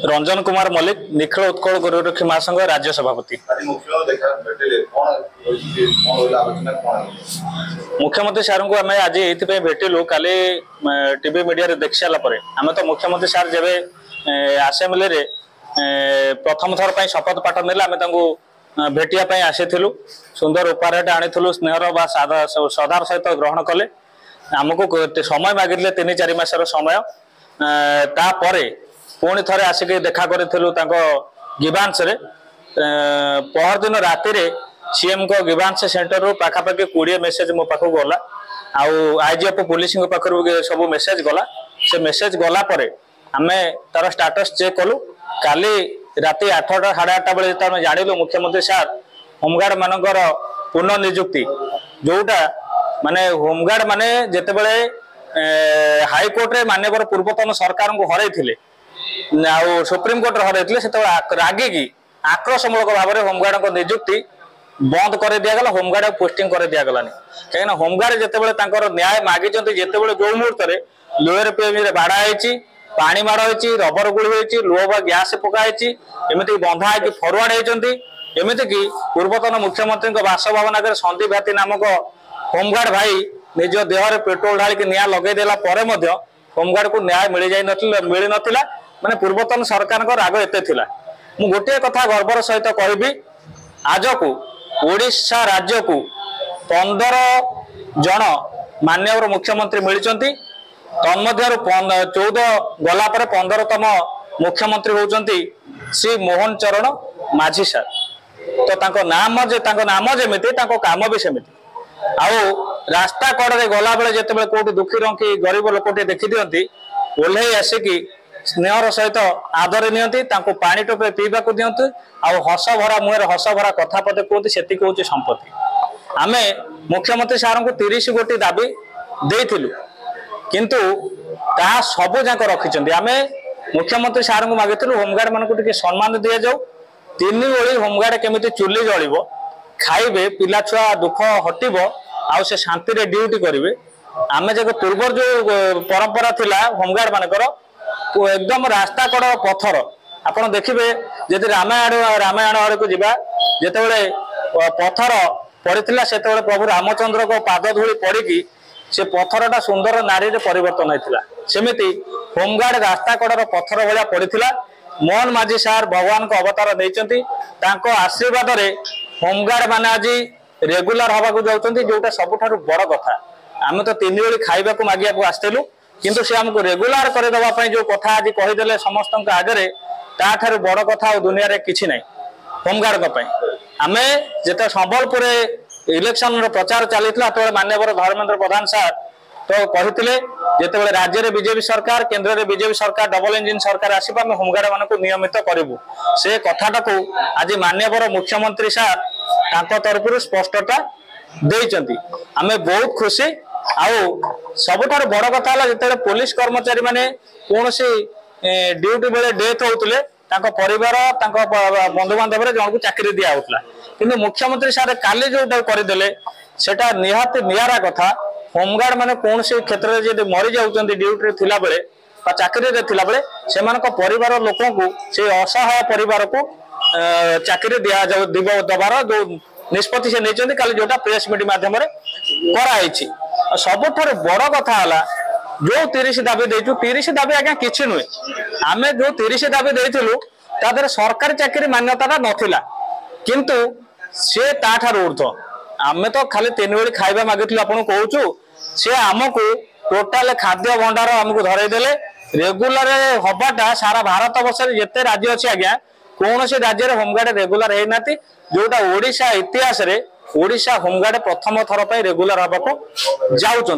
रंजन कुमार मल्लिक निखिल उत्कल गोरखी महासंघ राज्य सभापति। मुख्यमंत्री सार को आम आज ये भेटिलु काली टीवी मीडिया देखी सारापर आम तो मुख्यमंत्री सार जब आसेम्बली रे प्रथम थर पर शपथ पाठ नेला आम भेटिया आसीलु सुंदर उपहार आनीलु स्नेहर श्रद्धार सहित ग्रहण कले आमको समय मागिले 3-4 मासर समय तापरे पुणी थे आसिक देखा करूँ गिवांश पहर दिन राति सीएम को गिवांश सेंटर रू पाखापाखि 20 मेसेज मो पाख गला आईजीएफ पुलिस पाखर सब मेसेज गला से मेसेज गला परे आमे तार स्टाटस चेक कलु काली राति 8टा 8:30 बेले जो जानिलु मुख्यमंत्री सार होमगार्ड मानकर पुनर्निजुक्ति जोटा माने होमगार्ड माने जेते बेले हाईकोर्ट रे मान्यवर पूर्वतन सरकार को हरई सुप्रीम कोर्ट हरई से रागिकी आक्रोशमूलक भाव में होमगार्ड निजुक्ति बंद कर दिगला होमगार्ड पोस्टिंग कर दिगलानी कहीं होमगार्ड जिते न्याय मागी जिते जो मुहूर्त लोअर पीएम बाड़ा पानी माड़ होती रबर गुड़ी होती लुह गैस पकाई एमती बंधा है फरवर्ड होती एमती कि पूर्वतन मुख्यमंत्री बासभवन आगे संदीप हाथी नामक होमगार्ड भाई निज देहरे पेट्रोल ढालिक निआ लगेदेला होमगार्ड को न्याय मिल नाला माने पूर्वतन सरकार राग एते थिला मु गोटे कथा गर्वर सहित कहबी आज को ओडिशा राज्य को 15 जन माननीय मुख्यमंत्री मिलचंती तन्मध्यरु 14 गला पर 15तम मुख्यमंत्री होचंती श्री मोहन चरण माझी सर तो तांको नाम जेमिति तांको काम भी सेमिति आउ रास्ता कड़े गला बेले जेते कोटी दुखी रंकी गरीब लोकटे देखि दियंती ओल्हे आसिकी स्नेहर सहित आदर नियंती तांको पानी टोपे पीवा को दियंती आउ हस भरा मुहर हस भरा कथा पदे कहते सेति कहूँ संपत्ति आमे मुख्यमंत्री सार को 30 गोटी दाबी देइथिलु किंतु ता सब जाक रखिचंती आमे मुख्यमंत्री सार को मागिथिलु होमगार्ड मान को टिके सम्मान दिया जाऊ 3 ओली होमगार्ड केमिति चुली जळिबो खाइबे पिला छुआ दुख हटिबो आउ से शांति रे ड्यूटी करिवे आमे जक पूर्व जो परंपरा थिला होमगार्ड मानकर एकदम रास्ता कड़ पथर आपड़ देखिए जदि रामायण आड़ को जीवा जिते पथर पड़ता से प्रभु रामचंद्र को पाद धूली पड़ी से पथरटा सुंदर नारी रे परिवर्तन होता सेमिति होमगार्ड रास्ता कड़र पथर भाया पड़ा मोहन माझी सार भगवान को अवतार नहीं आशीर्वाद रे होमगार्ड मान आज रेगुलर हवा जाऊँच जोटा सबुठ बड़ कथा आम तो 3 ओली खाइबा को मागिया को आसलु किंतु से हमको रेगुलर करदेवाई जो कथा आज कहीदे समस्त आगे ताठार बड़ कथा दुनिया रे किछि नहीं होमगार्ड आम जिते संबलपुर इलेक्शन प्रचार चलता तो माननीय धर्मेंद्र प्रधान सार तो कहते जिते राज्य में बीजेपी सरकार केन्द्र में बीजेपी सरकार डबल इंजिन सरकार आसो आम होमगार्ड मान नियमित करूँ से कथाटा को आज माननीय मुख्यमंत्री सार तरफ स्पष्टता देइचंती आमे बहुत खुशी आउ सबुठार बड़ कथा जिते पुलिस कर्मचारी माने कौन ड्यूटी बेले डेथ होते परिवार बंधु बांधव जन को चाकरी दिया होता किंतु मुख्यमंत्री सारे काली जो करदे सेटा निहाती नियारा कथा होमगार्ड माने कौन क्षेत्र में जब मरी जाऊँ ड्यूटी थिला बेले चाकरी थिला बेले से परिवार लोक को से असहाय परिवार को चाकरी दिया दबार जो निष्पत्ति से नहीं काली जोटा प्रेस मीट मध्यम कराई सबुठ बड़ कथा है जो 30 दाबी देचु 30 दाबी आज्ञा किसी नुहे आम जो 30 दाबी देलु तादर सरकारी चाकरी मान्यता नथिला किंतु से ताठार ऊर्ध आम तो खाली 3 ओली खाइबा मागिलु आपन कहूँ से आमको टोटाल खाद्य भंडार आमको धरईदे रेगुलर हवाटा सारा भारत वर्ष जिते राज्य अच्छी आज्ञा कौन से राज्य में होमगार्ड रेगुलर होना जोटा ओडिशा इतिहास रे ओडिशा होमगार्ड प्रथम थर पर रेगुलर हवा को जाऊँच।